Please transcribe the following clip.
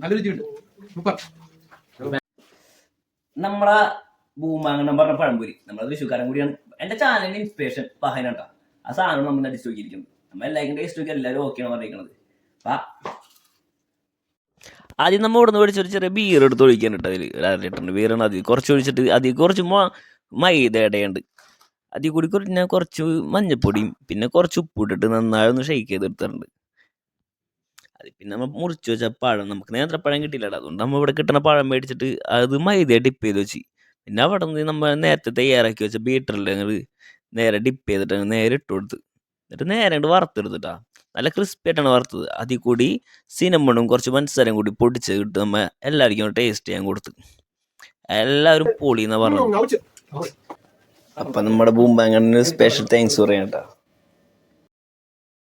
നല്ല രുചിയുണ്ട്. സൂപ്പർ. നമ്മളെ ഭൂമാങ്ങണം പറഞ്ഞ പഴംപൊരി നമ്മളെ തൃശ്ശൂക്കാരൻ കൂടിയാണ്. എന്റെ ചാനലിന്റെ ഇൻസ്പിറേഷൻ പഹനാട്ടാ. ആ സാധനം നമ്മൾ അടിച്ചു നോക്കിയിരിക്കുന്നത്. നമ്മൾ എല്ലാവരും ടേസ്റ്റ് നോക്കി എല്ലാവരും ഓക്കെയാണ് പറഞ്ഞിരിക്കുന്നത്. ആദ്യം നമ്മൾ ഇവിടെ നിന്ന് മേടിച്ചൊരു ചെറിയ ബീർ എടുത്ത് ഒഴിക്കാൻ കേട്ടോ. അതിൽ 1.5 ലിറ്ററിൻ്റെ ബീറാണ്. അതിൽ കുറച്ച് ഒഴിച്ചിട്ട് അതിൽ കുറച്ച് മൈദ ഇടയുണ്ട്. അതിൽ കൂടി ഞാൻ കുറച്ച് മഞ്ഞപ്പൊടിയും പിന്നെ കുറച്ച് ഉപ്പിട്ടിട്ട് നന്നായി ഒന്ന് ഷെയ്ക്ക് ചെയ്തെടുത്തിട്ടുണ്ട്. അത് പിന്നെ നമ്മൾ മുറിച്ച് വെച്ച പഴം, നമുക്ക് നേന്ത്രപ്പഴം കിട്ടിയില്ലല്ലോ, അതുകൊണ്ട് നമ്മൾ ഇവിടെ കിട്ടുന്ന പഴം മേടിച്ചിട്ട് അത് മൈദ ഡിപ്പ് ചെയ്ത് വെച്ച് പിന്നെ അവിടെ നിന്ന് നമ്മൾ നേരത്തെ തയ്യാറാക്കി വെച്ച ബീറ്ററിൽ നേരെ ഡിപ്പ് ചെയ്തിട്ട് നേരെ ഇട്ട് കൊടുത്ത് എന്നിട്ട് നേരെ അങ്ങോട്ട് വറുത്തെടുത്തിട്ടാ. നല്ല ക്രിസ്പി ആയിട്ടാണ് വറുത്തത്. അതിൽ കൂടി സിനമണും കുറച്ച് പഞ്ചസാരയും കൂടി പൊടിച്ച് കിട്ടും. നമ്മൾ എല്ലാവർക്കും ടേസ്റ്റ് ചെയ്യാൻ കൊടുത്ത് എല്ലാവരും പൊളിയെന്നാ പറഞ്ഞു. അപ്പം നമ്മുടെ ബൂംബാങ്ങിന് സ്പെഷ്യൽ താങ്ക്സ് പറയാം കേട്ടോ.